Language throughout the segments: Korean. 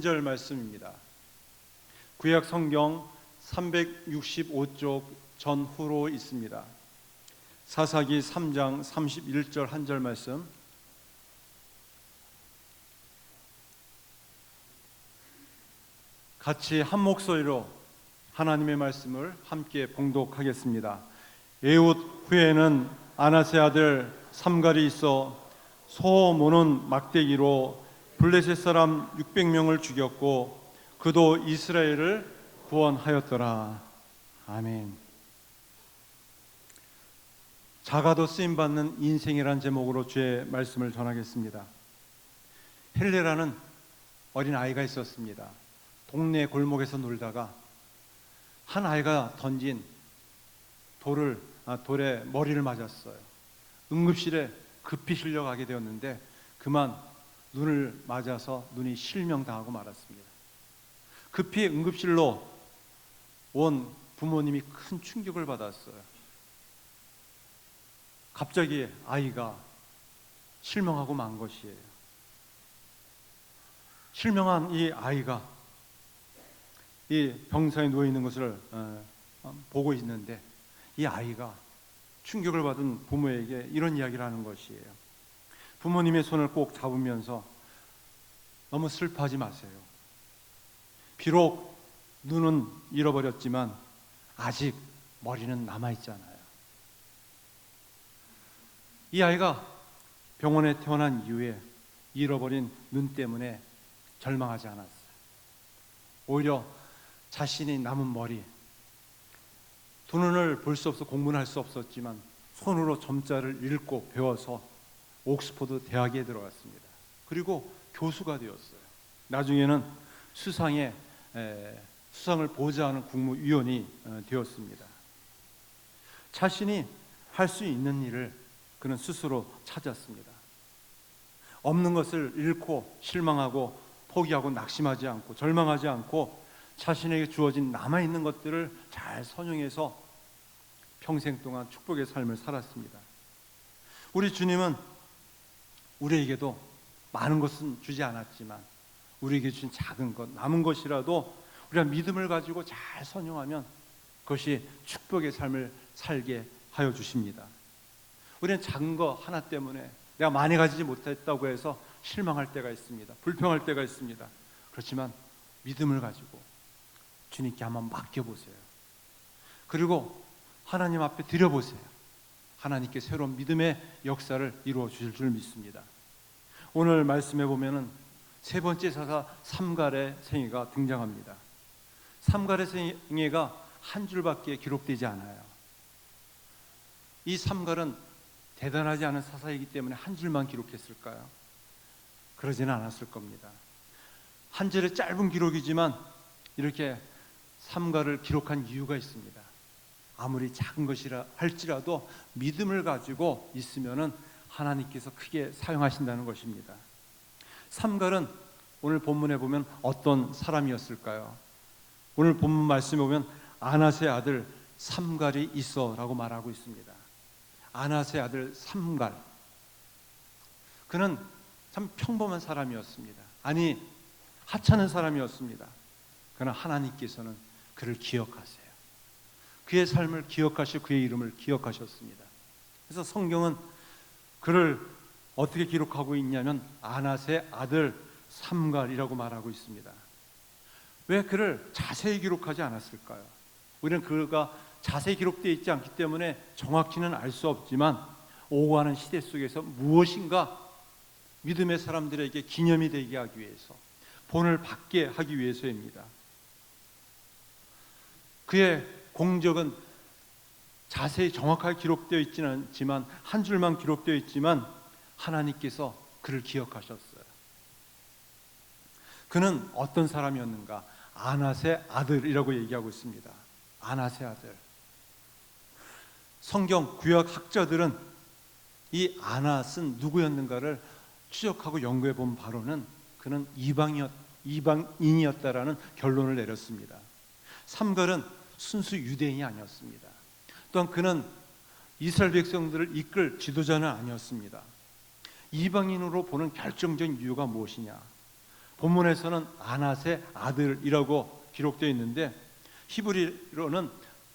절 말씀입니다. 구약 성경 365쪽 전후로 있습니다. 사사기 3장 31절 한 절 말씀. 같이 한 목소리로 하나님의 말씀을 함께 봉독하겠습니다. 에훗 후에는 아나세 아들 삼갈이 있어 소모는 막대기로 블레셋 사람 600명을 죽였고 그도 이스라엘을 구원하였더라. 아멘. 작아도 쓰임받는 인생이란 제목으로 주의 말씀을 전하겠습니다. 헬레라는 어린 아이가 있었습니다. 동네 골목에서 놀다가 한 아이가 던진 돌에 머리를 맞았어요. 응급실에 급히 실려가게 되었는데 그만 눈을 맞아서 눈이 실명당하고 말았습니다. 급히 응급실로 온 부모님이 큰 충격을 받았어요. 갑자기 아이가 실명하고 만 것이에요. 실명한 이 아이가 이 병상에 누워 있는 것을 보고 있는데 이 아이가 충격을 받은 부모에게 이런 이야기를 하는 것이에요. 부모님의 손을 꼭 잡으면서 너무 슬퍼하지 마세요. 비록 눈은 잃어버렸지만 아직 머리는 남아있잖아요. 이 아이가 병원에 태어난 이후에 잃어버린 눈 때문에 절망하지 않았어요. 오히려 자신이 남은 머리, 두 눈을 볼 수 없어 공부는 할 수 없었지만 손으로 점자를 읽고 배워서 옥스퍼드 대학에 들어갔습니다. 그리고 교수가 되었어요. 나중에는 수상을 보좌하는 국무위원이 되었습니다. 자신이 할 수 있는 일을 그는 스스로 찾았습니다. 없는 것을 잃고 실망하고 포기하고 낙심하지 않고 절망하지 않고 자신에게 주어진 남아있는 것들을 잘 선용해서 평생 동안 축복의 삶을 살았습니다. 우리 주님은 우리에게도 많은 것은 주지 않았지만 우리에게 주신 작은 것, 남은 것이라도 우리가 믿음을 가지고 잘 선용하면 그것이 축복의 삶을 살게 하여 주십니다. 우리는 작은 거 하나 때문에 내가 많이 가지지 못했다고 해서 실망할 때가 있습니다. 불평할 때가 있습니다. 그렇지만 믿음을 가지고 주님께 한번 맡겨보세요. 그리고 하나님 앞에 드려보세요. 하나님께 새로운 믿음의 역사를 이루어 주실 줄 믿습니다. 오늘 말씀해 보면은 세 번째 사사 삼갈의 생애가 등장합니다. 삼갈의 생애가 한 줄밖에 기록되지 않아요. 이 삼갈은 대단하지 않은 사사이기 때문에 한 줄만 기록했을까요? 그러지는 않았을 겁니다. 한 줄의 짧은 기록이지만 이렇게 삼갈을 기록한 이유가 있습니다. 아무리 작은 것이라 할지라도 믿음을 가지고 있으면은 하나님께서 크게 사용하신다는 것입니다. 삼갈은 오늘 본문에 보면 어떤 사람이었을까요? 오늘 본문 말씀에 보면 아나세 아들 삼갈이 있어라고 말하고 있습니다. 아나세 아들 삼갈. 그는 참 평범한 사람이었습니다. 아니, 하찮은 사람이었습니다. 그러나 하나님께서는 그를 기억하세요. 그의 삶을 기억하시고 그의 이름을 기억하셨습니다. 그래서 성경은 그를 어떻게 기록하고 있냐면 아나세 아들 삼갈이라고 말하고 있습니다. 왜 그를 자세히 기록하지 않았을까요? 우리는 그가 자세히 기록되어 있지 않기 때문에 정확히는 알 수 없지만 오가는 시대 속에서 무엇인가 믿음의 사람들에게 기념이 되게 하기 위해서, 본을 받게 하기 위해서입니다. 그의 공적은 자세히 정확하게 기록되어 있지는 않지만 한 줄만 기록되어 있지만 하나님께서 그를 기억하셨어요. 그는 어떤 사람이었는가? 아나세 아들이라고 얘기하고 있습니다. 아나세 아들. 성경 구약 학자들은 이 아낫은 누구였는가를 추적하고 연구해 본 바로는 그는 이방인이었다라는 결론을 내렸습니다. 삼갈은 순수 유대인이 아니었습니다. 또한 그는 이스라엘 백성들을 이끌 지도자는 아니었습니다. 이방인으로 보는 결정적인 이유가 무엇이냐? 본문에서는 아낫의 아들이라고 기록되어 있는데 히브리어로는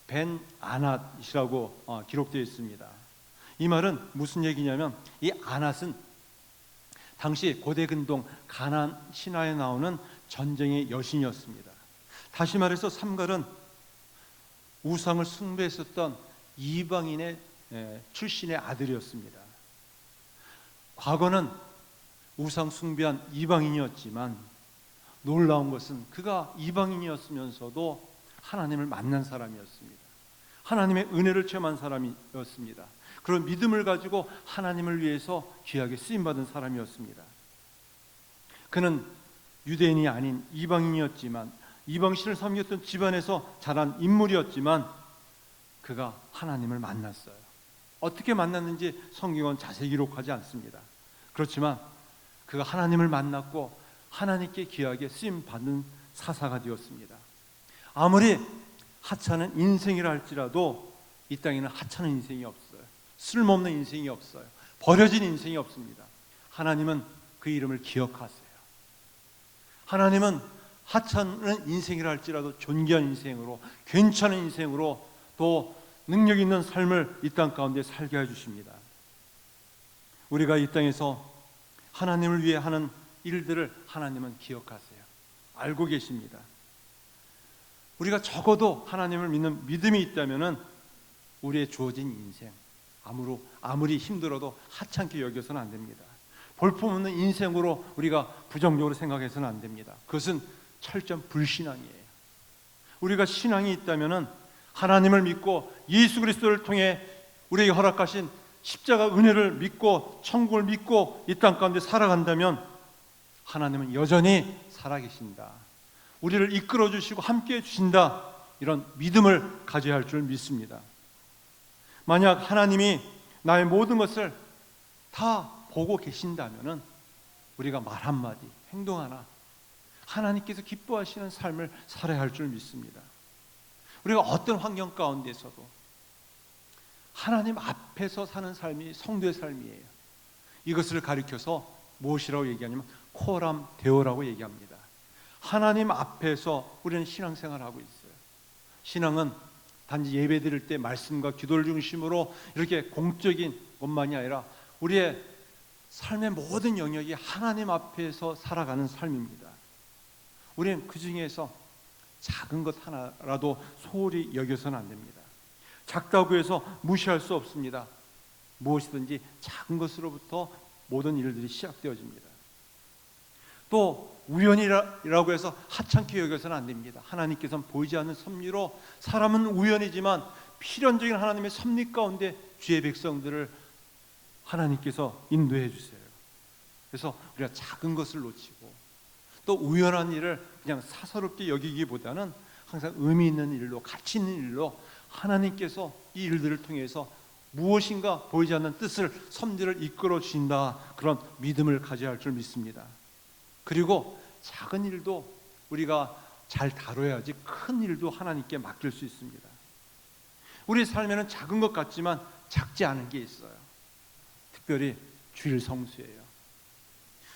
벤 아낫이라고 기록되어 있습니다. 이 말은 무슨 얘기냐면 이 아낫은 당시 고대 근동 가나안 신화에 나오는 전쟁의 여신이었습니다. 다시 말해서 삼갈은 우상을 숭배했었던 이방인의 출신의 아들이었습니다. 과거는 우상 숭배한 이방인이었지만 놀라운 것은 그가 이방인이었으면서도 하나님을 만난 사람이었습니다. 하나님의 은혜를 체험한 사람이었습니다. 그런 믿음을 가지고 하나님을 위해서 귀하게 쓰임받은 사람이었습니다. 그는 유대인이 아닌 이방인이었지만 이방신을 섬겼던 집안에서 자란 인물이었지만 그가 하나님을 만났어요. 어떻게 만났는지 성경은 자세히 기록하지 않습니다. 그렇지만 그가 하나님을 만났고 하나님께 귀하게 쓰임받은 사사가 되었습니다. 아무리 하찮은 인생이라 할지라도 이 땅에는 하찮은 인생이 없어요. 쓸모없는 인생이 없어요. 버려진 인생이 없습니다. 하나님은 그 이름을 기억하세요. 하나님은 하찮은 인생이라 할지라도 존귀한 인생으로, 괜찮은 인생으로, 또 능력 있는 삶을 이 땅 가운데 살게 해주십니다. 우리가 이 땅에서 하나님을 위해 하는 일들을 하나님은 기억하세요. 알고 계십니다. 우리가 적어도 하나님을 믿는 믿음이 있다면 우리의 주어진 인생 아무리 힘들어도 하찮게 여겨서는 안 됩니다. 볼품없는 인생으로 우리가 부정적으로 생각해서는 안 됩니다. 그것은 철저한 불신앙이에요. 우리가 신앙이 있다면 하나님을 믿고 예수 그리스도를 통해 우리에게 허락하신 십자가 은혜를 믿고 천국을 믿고 이 땅 가운데 살아간다면 하나님은 여전히 살아계신다, 우리를 이끌어 주시고 함께해 주신다, 이런 믿음을 가져야 할 줄 믿습니다. 만약 하나님이 나의 모든 것을 다 보고 계신다면 우리가 말 한마디, 행동 하나 하나님께서 기뻐하시는 삶을 살아야 할 줄 믿습니다. 우리가 어떤 환경 가운데서도 하나님 앞에서 사는 삶이 성도의 삶이에요. 이것을 가리켜서 무엇이라고 얘기하냐면 코람 데오라고 얘기합니다. 하나님 앞에서 우리는 신앙생활을 하고 있어요. 신앙은 단지 예배 드릴 때 말씀과 기도를 중심으로 이렇게 공적인 것만이 아니라 우리의 삶의 모든 영역이 하나님 앞에서 살아가는 삶입니다. 우리는 그 중에서 작은 것 하나라도 소홀히 여겨서는 안 됩니다. 작다고 해서 무시할 수 없습니다. 무엇이든지 작은 것으로부터 모든 일들이 시작되어집니다. 또 우연이라고 해서 하찮게 여겨서는 안 됩니다. 하나님께서는 보이지 않는 섭리로, 사람은 우연이지만 필연적인 하나님의 섭리 가운데 주의 백성들을 하나님께서 인도해 주세요. 그래서 우리가 작은 것을 놓치고 또 우연한 일을 그냥 사사롭게 여기기보다는 항상 의미 있는 일로, 가치 있는 일로 하나님께서 이 일들을 통해서 무엇인가 보이지 않는 뜻을, 섭리를 이끌어 주신다, 그런 믿음을 가져야 할 줄 믿습니다. 그리고 작은 일도 우리가 잘 다뤄야지 큰 일도 하나님께 맡길 수 있습니다. 우리 삶에는 작은 것 같지만 작지 않은 게 있어요. 특별히 주일 성수예요.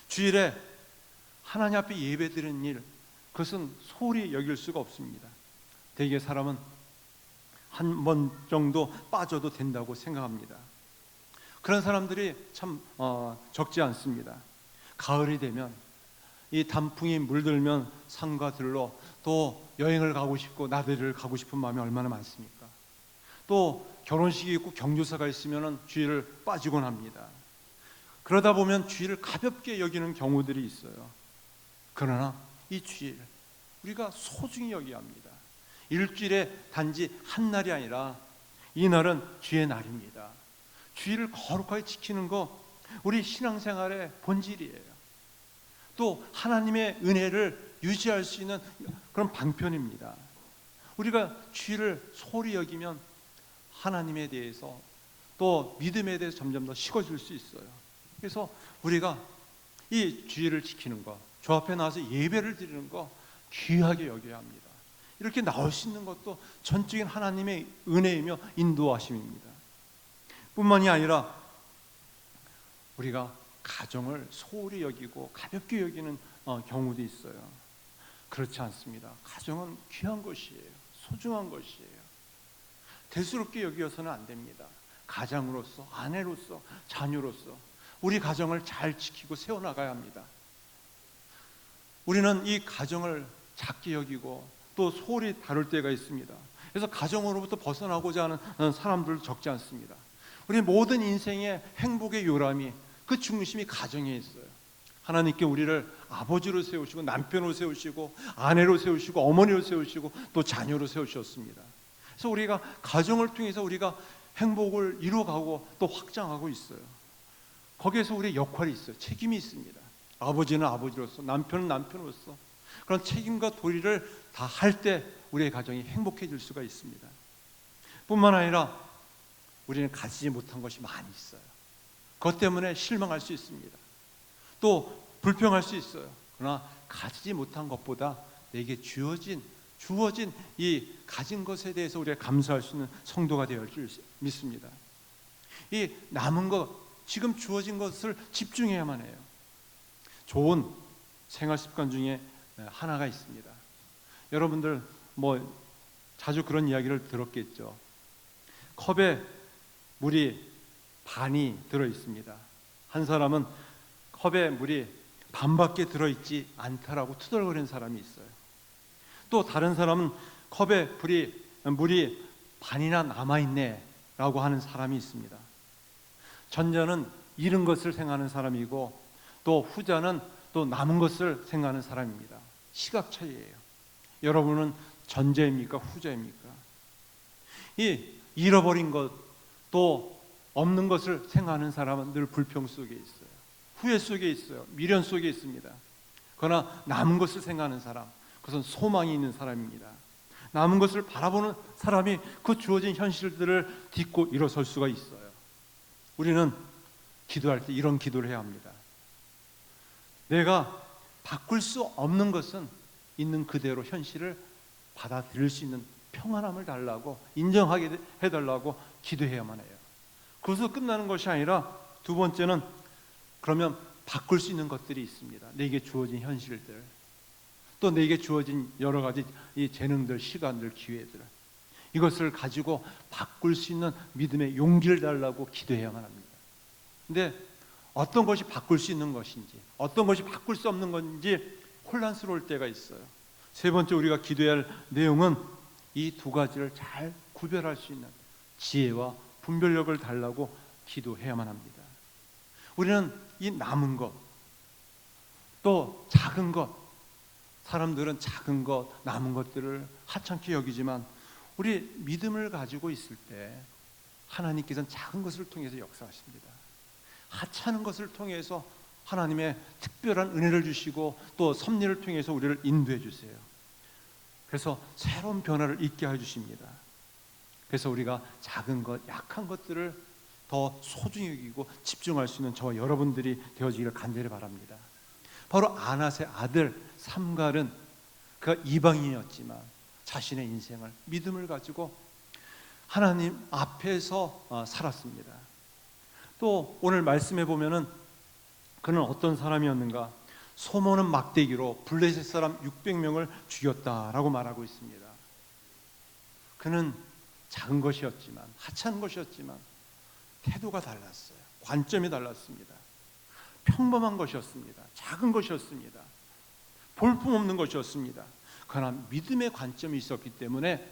주일에 하나님 앞에 예배드리는 일, 그것은 소홀히 여길 수가 없습니다. 대개 사람은 한 번 정도 빠져도 된다고 생각합니다. 그런 사람들이 참 적지 않습니다. 가을이 되면 이 단풍이 물들면 산과 들로 또 여행을 가고 싶고 나들이를 가고 싶은 마음이 얼마나 많습니까? 또 결혼식이 있고 경조사가 있으면 주일을 빠지곤 합니다. 그러다 보면 주일을 가볍게 여기는 경우들이 있어요. 그러나 이 주일 우리가 소중히 여겨야 합니다. 일주일에 단지 한 날이 아니라 이 날은 주의 날입니다. 주일을 거룩하게 지키는 거 우리 신앙생활의 본질이에요. 또 하나님의 은혜를 유지할 수 있는 그런 방편입니다. 우리가 주일을 소홀히 여기면 하나님에 대해서 또 믿음에 대해서 점점 더 식어질 수 있어요. 그래서 우리가 이 주일을 지키는 것, 주 앞에 나와서 예배를 드리는 것 귀하게 여겨야 합니다. 이렇게 나올 수 있는 것도 전적인 하나님의 은혜이며 인도하심입니다. 뿐만이 아니라 우리가 가정을 소홀히 여기고 가볍게 여기는 경우도 있어요. 그렇지 않습니다. 가정은 귀한 것이에요. 소중한 것이에요. 대수롭게 여기어서는 안 됩니다. 가장으로서, 아내로서, 자녀로서 우리 가정을 잘 지키고 세워나가야 합니다. 우리는 이 가정을 작게 여기고 또 소홀히 다룰 때가 있습니다. 그래서 가정으로부터 벗어나고자 하는 사람들 적지 않습니다. 우리 모든 인생의 행복의 요람이, 그 중심이 가정에 있어요. 하나님께 우리를 아버지로 세우시고 남편으로 세우시고 아내로 세우시고 어머니로 세우시고 또 자녀로 세우셨습니다. 그래서 우리가 가정을 통해서 우리가 행복을 이루어가고 또 확장하고 있어요. 거기에서 우리의 역할이 있어요. 책임이 있습니다. 아버지는 아버지로서, 남편은 남편으로서 그런 책임과 도리를 다 할 때 우리의 가정이 행복해질 수가 있습니다. 뿐만 아니라 우리는 가지지 못한 것이 많이 있어요. 그것 때문에 실망할 수 있습니다. 또 불평할 수 있어요. 그러나 가지지 못한 것보다 내게 주어진 이 가진 것에 대해서 우리가 감사할 수 있는 성도가 되어야 할 줄 믿습니다. 이 남은 것, 지금 주어진 것을 집중해야만 해요. 좋은 생활 습관 중에 하나가 있습니다. 여러분들 자주 그런 이야기를 들었겠죠. 컵에 물이 반이 들어 있습니다. 한 사람은 컵에 물이 반밖에 들어있지 않다라고 투덜거리는 사람이 있어요. 또 다른 사람은 컵에 물이 반이나 남아있네 라고 하는 사람이 있습니다. 전자는 잃은 것을 생각하는 사람이고 또 후자는 또 남은 것을 생각하는 사람입니다. 시각 차이예요. 여러분은 전자입니까? 후자입니까? 이 잃어버린 것, 또 없는 것을 생각하는 사람은 늘 불평 속에 있어요. 후회 속에 있어요. 미련 속에 있습니다. 그러나 남은 것을 생각하는 사람, 그것은 소망이 있는 사람입니다. 남은 것을 바라보는 사람이 그 주어진 현실들을 딛고 일어설 수가 있어요. 우리는 기도할 때 이런 기도를 해야 합니다. 내가 바꿀 수 없는 것은 있는 그대로 현실을 받아들일 수 있는 평안함을 달라고, 인정하게 해달라고 기도해야만 해요. 그것으로 끝나는 것이 아니라 두 번째는 그러면 바꿀 수 있는 것들이 있습니다. 내게 주어진 현실들, 또 내게 주어진 여러 가지 이 재능들, 시간들, 기회들, 이것을 가지고 바꿀 수 있는 믿음의 용기를 달라고 기도해야만 합니다. 근데 어떤 것이 바꿀 수 있는 것인지, 어떤 것이 바꿀 수 없는 건지 혼란스러울 때가 있어요. 세 번째 우리가 기도해야 할 내용은 이 두 가지를 잘 구별할 수 있는 지혜와 분별력을 달라고 기도해야만 합니다. 우리는 이 남은 것, 또 작은 것, 사람들은 작은 것, 남은 것들을 하찮게 여기지만 우리 믿음을 가지고 있을 때 하나님께서는 작은 것을 통해서 역사하십니다. 하찮은 것을 통해서 하나님의 특별한 은혜를 주시고 또 섭리를 통해서 우리를 인도해 주세요. 그래서 새로운 변화를 있게 해주십니다. 그래서 우리가 작은 것, 약한 것들을 더 소중히 여기고 집중할 수 있는 저와 여러분들이 되어지기를 간절히 바랍니다. 바로 아낫의 아들 삼갈은 그가 이방인이었지만 자신의 인생을 믿음을 가지고 하나님 앞에서 살았습니다. 또 오늘 말씀해 보면은 그는 어떤 사람이었는가? 소모는 막대기로 블레셋 사람 600명을 죽였다라고 말하고 있습니다. 그는 작은 것이었지만, 하찮은 것이었지만 태도가 달랐어요. 관점이 달랐습니다. 평범한 것이었습니다. 작은 것이었습니다. 볼품없는 것이었습니다. 그러나 믿음의 관점이 있었기 때문에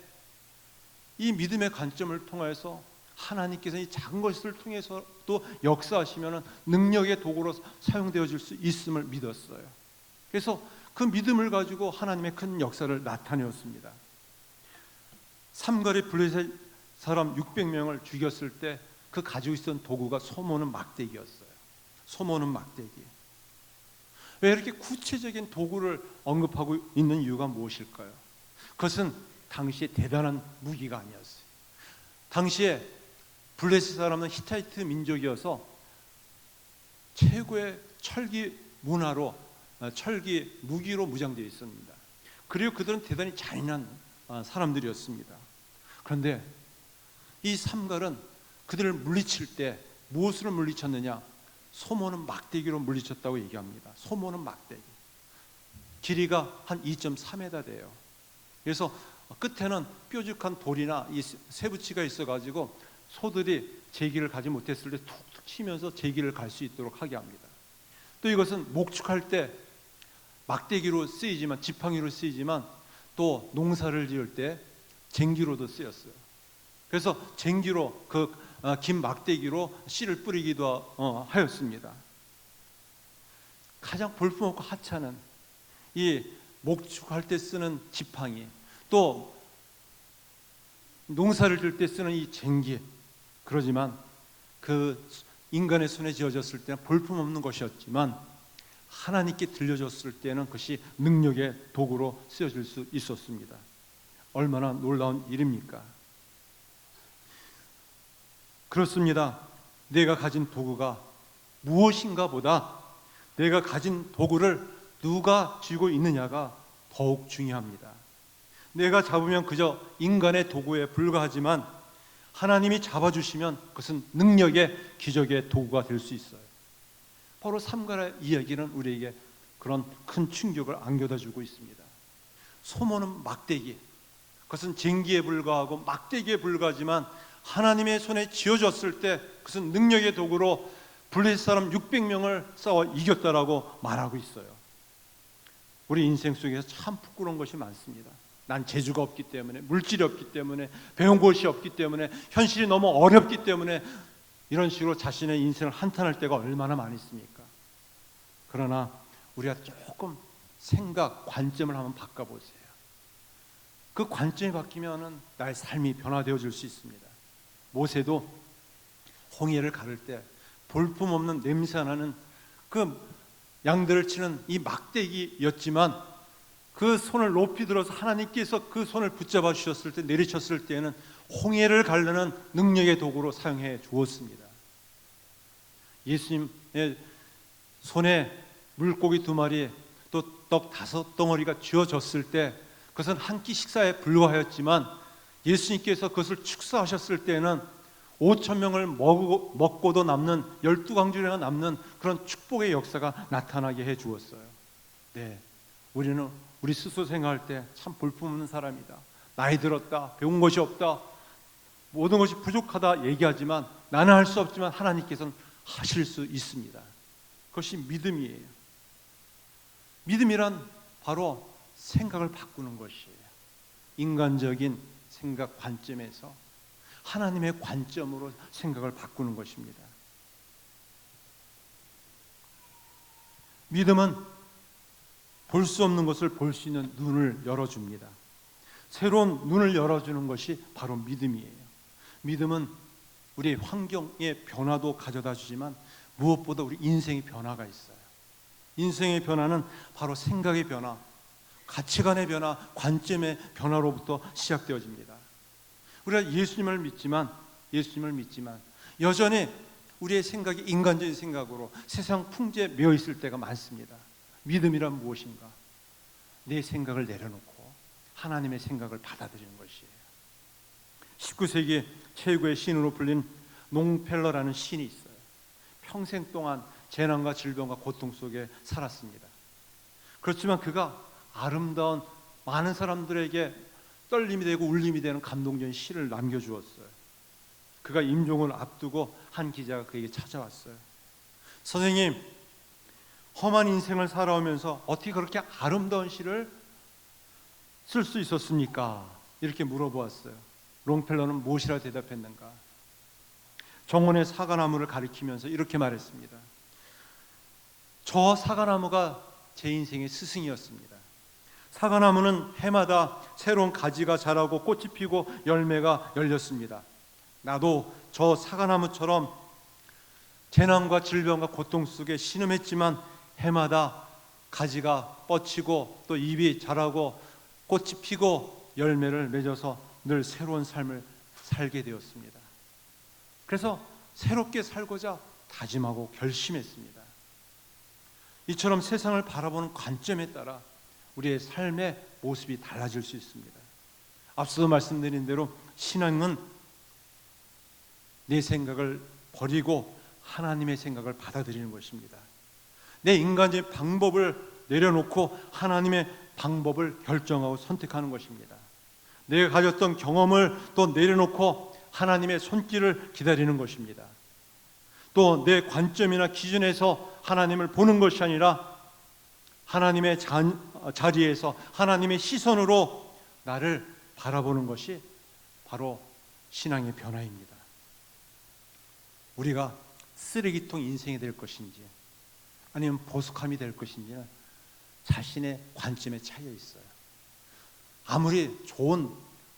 이 믿음의 관점을 통해서 하나님께서 이 작은 것을 통해서도 역사하시면 능력의 도구로 사용되어질 수 있음을 믿었어요. 그래서 그 믿음을 가지고 하나님의 큰 역사를 나타내었습니다. 삼갈이 블레셋 사람 600명을 죽였을 때 그 가지고 있었던 도구가 소모는 막대기였어요. 소모는 막대기. 왜 이렇게 구체적인 도구를 언급하고 있는 이유가 무엇일까요? 그것은 당시에 대단한 무기가 아니었어요. 당시에 블레셋 사람은 히타이트 민족이어서 최고의 철기 문화로, 철기 무기로 무장되어 있습니다. 그리고 그들은 대단히 잔인한 사람들이었습니다. 그런데 이 삼갈은 그들을 물리칠 때 무엇으로 물리쳤느냐? 소모는 막대기로 물리쳤다고 얘기합니다. 소모는 막대기. 길이가 한 2.3m 돼요. 그래서 끝에는 뾰족한 돌이나 이 쇠붙이가 있어가지고 소들이 제기를 가지 못했을 때 툭툭 치면서 제기를 갈 수 있도록 하게 합니다. 또 이것은 목축할 때 막대기로 쓰이지만, 지팡이로 쓰이지만, 또 농사를 지을 때 쟁기로도 쓰였어요. 그래서 쟁기로 긴 막대기로 씨를 뿌리기도 하였습니다. 가장 볼품없고 하찮은 이 목축할 때 쓰는 지팡이, 또 농사를 지을 때 쓰는 이 쟁기, 그러지만 그 인간의 손에 지어졌을 때는 볼품없는 것이었지만 하나님께 들려줬을 때는 그것이 능력의 도구로 쓰여질 수 있었습니다. 얼마나 놀라운 일입니까? 그렇습니다. 내가 가진 도구가 무엇인가 보다 내가 가진 도구를 누가 쥐고 있느냐가 더욱 중요합니다. 내가 잡으면 그저 인간의 도구에 불과하지만 하나님이 잡아주시면 그것은 능력의, 기적의 도구가 될 수 있어요. 바로 삼가의 이야기는 우리에게 그런 큰 충격을 안겨다 주고 있습니다. 소모는 막대기, 그것은 쟁기에 불과하고 막대기에 불과하지만 하나님의 손에 쥐어졌을 때 그것은 능력의 도구로 블레셋 사람 600명을 싸워 이겼다라고 말하고 있어요. 우리 인생 속에서 참 부끄러운 것이 많습니다. 난 재주가 없기 때문에, 물질이 없기 때문에, 배운 것이 없기 때문에, 현실이 너무 어렵기 때문에 이런 식으로 자신의 인생을 한탄할 때가 얼마나 많이 있습니까? 그러나 우리가 조금 생각, 관점을 한번 바꿔보세요. 그 관점이 바뀌면 나의 삶이 변화되어질 수 있습니다. 모세도 홍해를 가를 때 볼품없는 냄새나는 그 양들을 치는 이 막대기였지만 그 손을 높이 들어서 하나님께서 그 손을 붙잡아 주셨을 때, 내리쳤을 때에는 홍해를 가르는 능력의 도구로 사용해 주었습니다. 예수님의 손에 물고기 2마리 또 떡 5덩어리가 쥐어졌을 때 그것은 한 끼 식사에 불과하였지만 예수님께서 그것을 축사하셨을 때는 5,000명을 먹고도 남는 12강주가 남는 그런 축복의 역사가 나타나게 해 주었어요. 네, 우리는 우리 스스로 생각할 때 참 볼품없는 사람이다, 나이 들었다, 배운 것이 없다, 모든 것이 부족하다 얘기하지만 나는 할 수 없지만 하나님께서는 하실 수 있습니다. 그것이 믿음이에요. 믿음이란 바로 생각을 바꾸는 것이에요. 인간적인 생각 관점에서 하나님의 관점으로 생각을 바꾸는 것입니다. 믿음은 볼 수 없는 것을 볼 수 있는 눈을 열어줍니다. 새로운 눈을 열어주는 것이 바로 믿음이에요. 믿음은 우리의 환경의 변화도 가져다 주지만 무엇보다 우리 인생의 변화가 있어요. 인생의 변화는 바로 생각의 변화, 가치관의 변화, 관점의 변화로부터 시작되어집니다. 우리가 예수님을 믿지만 여전히 우리의 생각이 인간적인 생각으로 세상 풍조에 매여 있을 때가 많습니다. 믿음이란 무엇인가? 내 생각을 내려놓고 하나님의 생각을 받아들이는 것이에요. 19세기 최고의 신으로 불린 롱펠러라는 신이 있어요. 평생 동안 재난과 질병과 고통 속에 살았습니다. 그렇지만 그가 아름다운, 많은 사람들에게 떨림이 되고 울림이 되는 감동적인 시를 남겨주었어요. 그가 임종을 앞두고 한 기자가 그에게 찾아왔어요. 선생님, 험한 인생을 살아오면서 어떻게 그렇게 아름다운 시를 쓸 수 있었습니까? 이렇게 물어보았어요. 롱펠러는 무엇이라 대답했는가? 정원의 사과나무를 가리키면서 이렇게 말했습니다. 저 사과나무가 제 인생의 스승이었습니다. 사과나무는 해마다 새로운 가지가 자라고 꽃이 피고 열매가 열렸습니다. 나도 저 사과나무처럼 재난과 질병과 고통 속에 신음했지만 해마다 가지가 뻗치고 또 잎이 자라고 꽃이 피고 열매를 맺어서 늘 새로운 삶을 살게 되었습니다. 그래서 새롭게 살고자 다짐하고 결심했습니다. 이처럼 세상을 바라보는 관점에 따라 우리의 삶의 모습이 달라질 수 있습니다. 앞서 말씀드린 대로 신앙은 내 생각을 버리고 하나님의 생각을 받아들이는 것입니다. 내 인간적인 방법을 내려놓고 하나님의 방법을 결정하고 선택하는 것입니다. 내가 가졌던 경험을 또 내려놓고 하나님의 손길을 기다리는 것입니다. 또 내 관점이나 기준에서 하나님을 보는 것이 아니라 하나님의 자리에서 하나님의 시선으로 나를 바라보는 것이 바로 신앙의 변화입니다. 우리가 쓰레기통 인생이 될 것인지 아니면 보석함이 될 것인지는 자신의 관점에 차이가 있어요. 아무리 좋은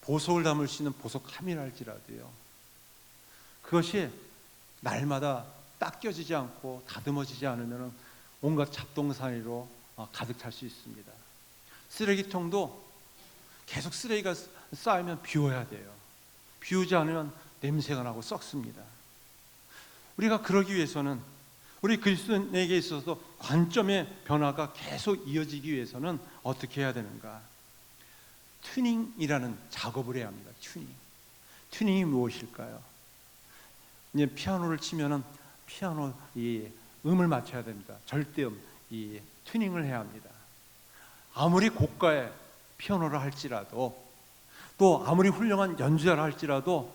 보석을 담을 수 있는 보석함이라 할지라도요, 그것이 날마다 닦여지지 않고 다듬어지지 않으면 온갖 잡동사니로 가득 찰 수 있습니다. 쓰레기통도 계속 쓰레기가 쌓이면 비워야 돼요. 비우지 않으면 냄새가 나고 썩습니다. 우리가 그러기 위해서는, 우리 그리스도인에게 있어서 관점의 변화가 계속 이어지기 위해서는 어떻게 해야 되는가? 튜닝이라는 작업을 해야 합니다. 튜닝이 무엇일까요? 이제 피아노를 치면은 피아노 이 음을 맞춰야 됩니다. 절대음, 이 튜닝을 해야 합니다. 아무리 고가의 피아노를 할지라도, 또 아무리 훌륭한 연주자를 할지라도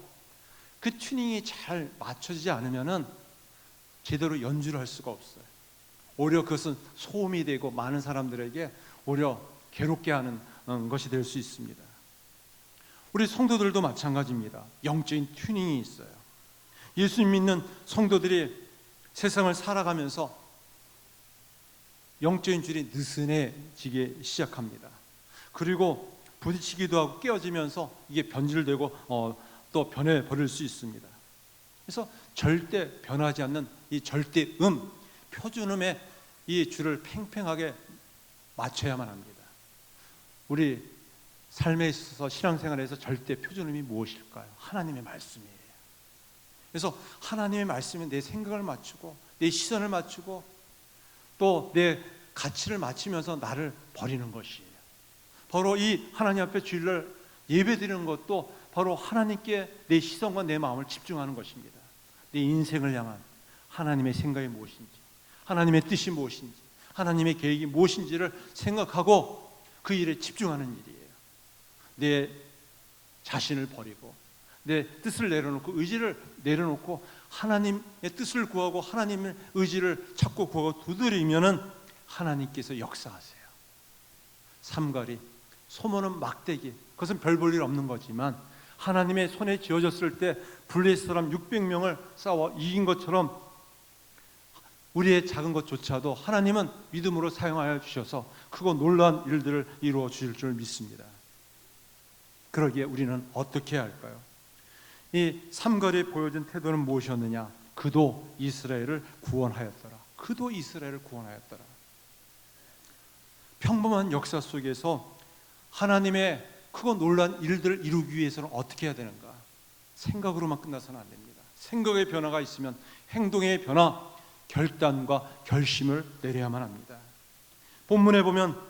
그 튜닝이 잘 맞춰지지 않으면은 제대로 연주를 할 수가 없어요. 오히려 그것은 소음이 되고 많은 사람들에게 오히려 괴롭게 하는 것이 될 수 있습니다. 우리 성도들도 마찬가지입니다. 영적인 튜닝이 있어요. 예수님 믿는 성도들이 세상을 살아가면서 영적인 줄이 느슨해지기 시작합니다. 그리고 부딪히기도 하고 깨어지면서 이게 변질되고 또 변해버릴 수 있습니다. 그래서 절대 변하지 않는 이 절대음, 표준음의 이 줄을 팽팽하게 맞춰야만 합니다. 우리 삶에 있어서 신앙생활에서 절대 표준음이 무엇일까요? 하나님의 말씀이에요. 그래서 하나님의 말씀에 내 생각을 맞추고 내 시선을 맞추고 또 내 가치를 맞추면서 나를 버리는 것이에요. 바로 이 하나님 앞에 주일날 예배드리는 것도 바로 하나님께 내 시선과 내 마음을 집중하는 것입니다. 내 인생을 향한 하나님의 생각이 무엇인지, 하나님의 뜻이 무엇인지, 하나님의 계획이 무엇인지를 생각하고 그 일에 집중하는 일이에요. 내 자신을 버리고 내 뜻을 내려놓고 의지를 내려놓고 하나님의 뜻을 구하고 하나님의 의지를 찾고 구하고 두드리면은 하나님께서 역사하세요. 삼가리, 소모는 막대기, 그것은 별 볼 일 없는 거지만 하나님의 손에 쥐어졌을 때 블레셋 사람 600명을 싸워 이긴 것처럼 우리의 작은 것조차도 하나님은 믿음으로 사용하여 주셔서 크고 놀라운 일들을 이루어 주실 줄 믿습니다. 그러기에 우리는 어떻게 해야 할까요? 이 삼가리에 보여준 태도는 무엇이었느냐? 그도 이스라엘을 구원하였더라. 그도 이스라엘을 구원하였더라. 평범한 역사 속에서 하나님의 크고 놀라운 일들을 이루기 위해서는 어떻게 해야 되는가? 생각으로만 끝나서는 안 됩니다. 생각의 변화가 있으면 행동의 변화, 결단과 결심을 내려야만 합니다. 본문에 보면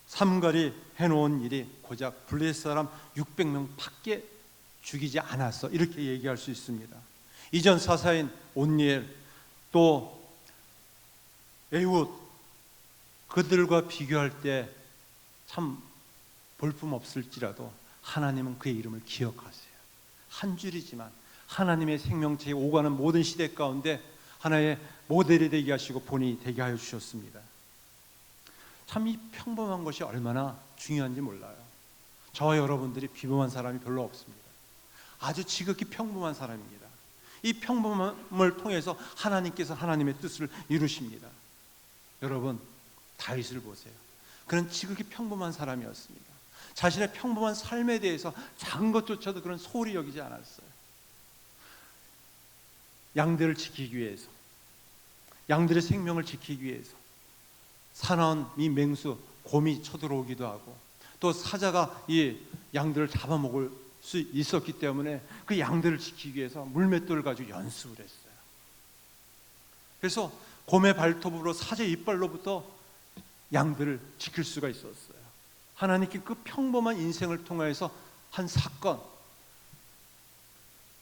삼가리 해놓은 일이 고작 블레셋 사람 600명 밖에 죽이지 않았어, 이렇게 얘기할 수 있습니다. 이전 사사인 온니엘 또 에훗, 그들과 비교할 때 참 볼품없을지라도 하나님은 그의 이름을 기억하세요. 한 줄이지만 하나님의 생명체에 오가는 모든 시대 가운데 하나의 모델이 되게 하시고 본이 되게 하여 주셨습니다. 참 이 평범한 것이 얼마나 중요한지 몰라요. 저와 여러분들이 비범한 사람이 별로 없습니다. 아주 지극히 평범한 사람입니다. 이 평범함을 통해서 하나님께서 하나님의 뜻을 이루십니다. 여러분, 다윗을 보세요. 그는 지극히 평범한 사람이었습니다. 자신의 평범한 삶에 대해서 작은 것조차도 그런 소홀히 여기지 않았어요. 양들을 지키기 위해서, 양들의 생명을 지키기 위해서 사나운 이 맹수, 곰이 쳐들어오기도 하고 또 사자가 이 양들을 잡아먹을 수 있었기 때문에 그 양들을 지키기 위해서 물맷돌을 가지고 연습을 했어요. 그래서 곰의 발톱으로 사자의 이빨로부터 양들을 지킬 수가 있었어요. 하나님께 그 평범한 인생을 통해서 한 사건,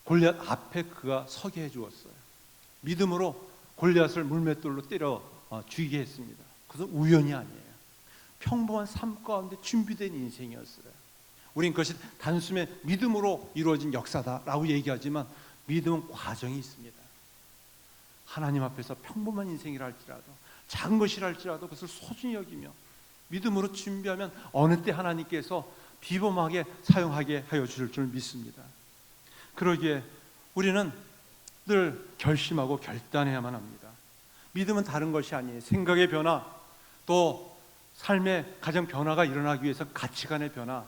골리앗 앞에 그가 서게 해주었어요. 믿음으로 골리앗을 물맷돌로 때려 주게 했습니다. 그것은 우연이 아니에요. 평범한 삶 가운데 준비된 인생이었어요. 우린 그것이 단숨에 믿음으로 이루어진 역사다라고 얘기하지만 믿음은 과정이 있습니다. 하나님 앞에서 평범한 인생이라 할지라도 작은 것이라 할지라도 그것을 소중히 여기며 믿음으로 준비하면 어느 때 하나님께서 비범하게 사용하게 하여 주실 줄 믿습니다. 그러기에 우리는 늘 결심하고 결단해야만 합니다. 믿음은 다른 것이 아니에요. 생각의 변화, 또 삶의 가장 변화가 일어나기 위해서 가치관의 변화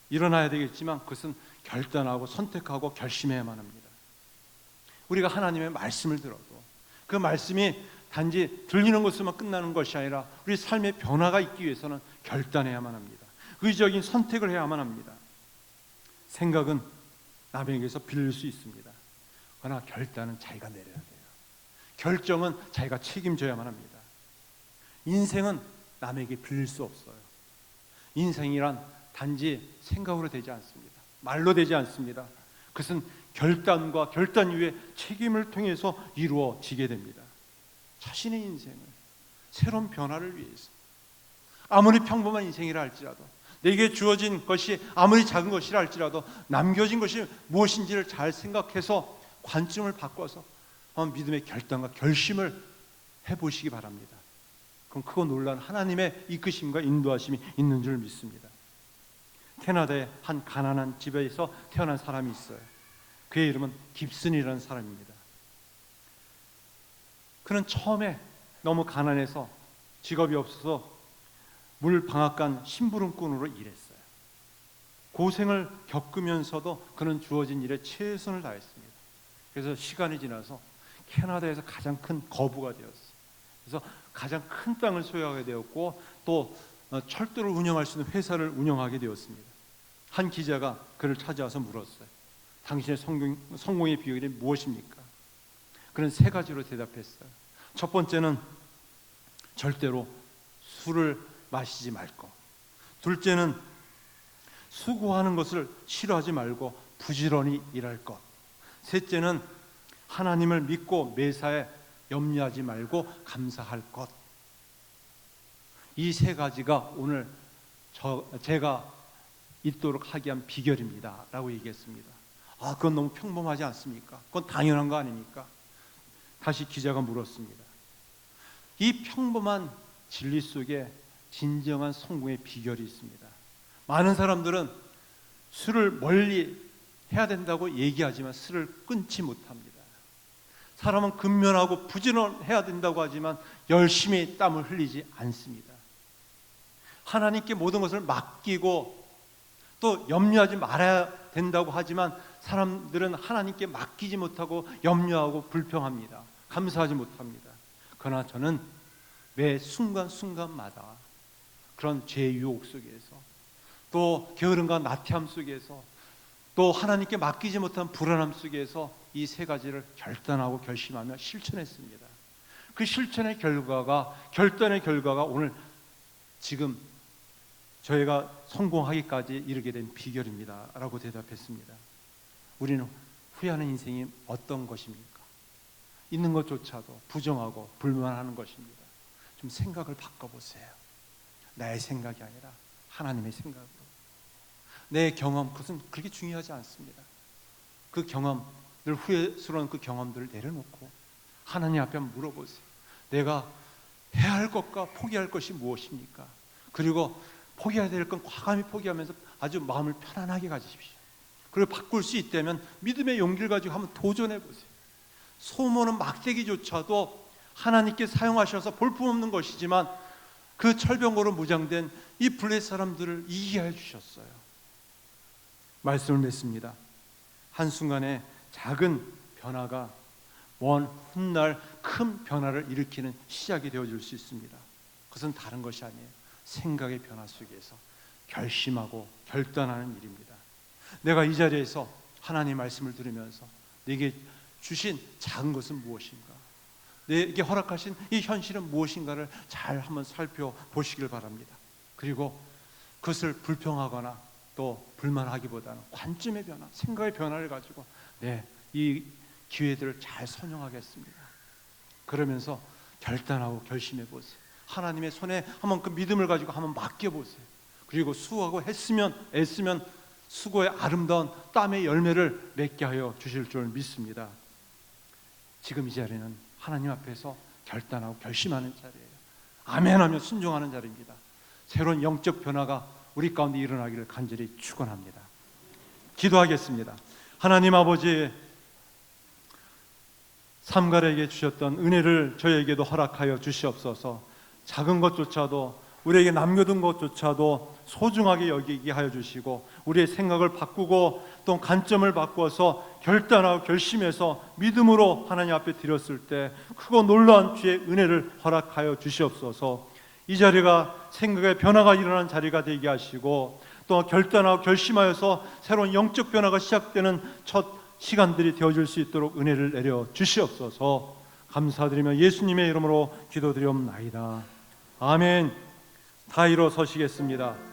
일어나야 되겠지만 그것은 결단하고 선택하고 결심해야만 합니다. 우리가 하나님의 말씀을 들어도 그 말씀이 단지 들리는 것으로만 끝나는 것이 아니라 우리 삶의 변화가 있기 위해서는 결단해야만 합니다. 의지적인 선택을 해야만 합니다. 생각은 남에게서 빌릴 수 있습니다. 그러나 결단은 자기가 내려야 돼요. 결정은 자기가 책임져야만 합니다. 인생은 남에게 빌릴 수 없어요. 인생이란 단지 생각으로 되지 않습니다. 말로 되지 않습니다. 그것은 결단과 결단 이후에 책임을 통해서 이루어지게 됩니다. 자신의 인생을 새로운 변화를 위해서 아무리 평범한 인생이라 할지라도 내게 주어진 것이 아무리 작은 것이라 할지라도 남겨진 것이 무엇인지를 잘 생각해서 관점을 바꿔서 믿음의 결단과 결심을 해보시기 바랍니다. 그럼 크고 놀라운 하나님의 이끄심과 인도하심이 있는 줄 믿습니다. 캐나다의 한 가난한 집에서 태어난 사람이 있어요. 그의 이름은 깁슨이라는 사람입니다. 그는 처음에 너무 가난해서 직업이 없어서 물방앗간 심부름꾼으로 일했어요. 고생을 겪으면서도 그는 주어진 일에 최선을 다했습니다. 그래서 시간이 지나서 캐나다에서 가장 큰 거부가 되었어요. 그래서 가장 큰 땅을 소유하게 되었고 또 철도를 운영할 수 있는 회사를 운영하게 되었습니다. 한 기자가 그를 찾아와서 물었어요. 당신의 성공의 비결이 무엇입니까? 그는 세 가지로 대답했어요. 첫 번째는 절대로 술을 마시지 말 것. 둘째는 수고하는 것을 싫어하지 말고 부지런히 일할 것. 셋째는 하나님을 믿고 매사에 염려하지 말고 감사할 것. 이 세 가지가 오늘 제가 있도록 하게 한 비결입니다 라고 얘기했습니다. 그건 너무 평범하지 않습니까? 그건 당연한 거 아닙니까? 다시 기자가 물었습니다. 이 평범한 진리 속에 진정한 성공의 비결이 있습니다. 많은 사람들은 술을 멀리 해야 된다고 얘기하지만 술을 끊지 못합니다. 사람은 근면하고 부지런해야 된다고 하지만 열심히 땀을 흘리지 않습니다. 하나님께 모든 것을 맡기고 또 염려하지 말아야 된다고 하지만 사람들은 하나님께 맡기지 못하고 염려하고 불평합니다. 감사하지 못합니다. 그러나 저는 매 순간순간마다 그런 죄의 유혹 속에서 또 게으름과 나태함 속에서 또 하나님께 맡기지 못한 불안함 속에서 이 세 가지를 결단하고 결심하며 실천했습니다. 그 실천의 결과가 결단의 결과가 오늘 지금 저희가 성공하기까지 이르게 된 비결입니다 라고 대답했습니다. 우리는 후회하는 인생이 어떤 것입니까? 있는 것조차도 부정하고 불만하는 것입니다. 좀 생각을 바꿔보세요. 나의 생각이 아니라 하나님의 생각으로. 내 경험, 그것은 그렇게 중요하지 않습니다. 그 경험, 늘 후회스러운 그 경험들을 내려놓고 하나님 앞에 한번 물어보세요. 내가 해야 할 것과 포기할 것이 무엇입니까? 그리고 포기해야 될 건 과감히 포기하면서 아주 마음을 편안하게 가지십시오. 그리고 바꿀 수 있다면 믿음의 용기를 가지고 한번 도전해 보세요. 소모는 막대기조차도 하나님께 사용하셔서 볼품없는 것이지만 그 철병거로 무장된 이 블레 사람들을 이기게 해주셨어요. 말씀을 맺습니다. 한순간에 작은 변화가 먼 훗날 큰 변화를 일으키는 시작이 되어줄 수 있습니다. 그것은 다른 것이 아니에요. 생각의 변화 속에서 결심하고 결단하는 일입니다. 내가 이 자리에서 하나님의 말씀을 들으면서 내게 주신 작은 것은 무엇인가, 내게 허락하신 이 현실은 무엇인가를 잘 한번 살펴보시길 바랍니다. 그리고 그것을 불평하거나 또 불만하기보다는 관점의 변화, 생각의 변화를 가지고 이 기회들을 잘 선용하겠습니다. 그러면서 결단하고 결심해 보세요. 하나님의 손에 한번 그 믿음을 가지고 한번 맡겨 보세요. 그리고 수고하고 애쓰면 수고의 아름다운 땀의 열매를 맺게 하여 주실 줄 믿습니다. 지금 이 자리는 하나님 앞에서 결단하고 결심하는 자리예요. 아멘하며 순종하는 자리입니다. 새로운 영적 변화가 우리 가운데 일어나기를 간절히 축원합니다. 기도하겠습니다. 하나님 아버지, 삼갈에게 주셨던 은혜를 저에게도 허락하여 주시옵소서. 작은 것조차도, 우리에게 남겨둔 것조차도 소중하게 여기게 하여 주시고, 우리의 생각을 바꾸고 또 관점을 바꾸어서 결단하고 결심해서 믿음으로 하나님 앞에 드렸을 때 크고 놀라운 주의 은혜를 허락하여 주시옵소서. 이 자리가 생각의 변화가 일어난 자리가 되게 하시고, 또 결단하고 결심하여서 새로운 영적 변화가 시작되는 첫 시간들이 되어질 수 있도록 은혜를 내려 주시옵소서. 감사드리며 예수님의 이름으로 기도드리옵나이다. 아멘. 다 일어서시겠습니다.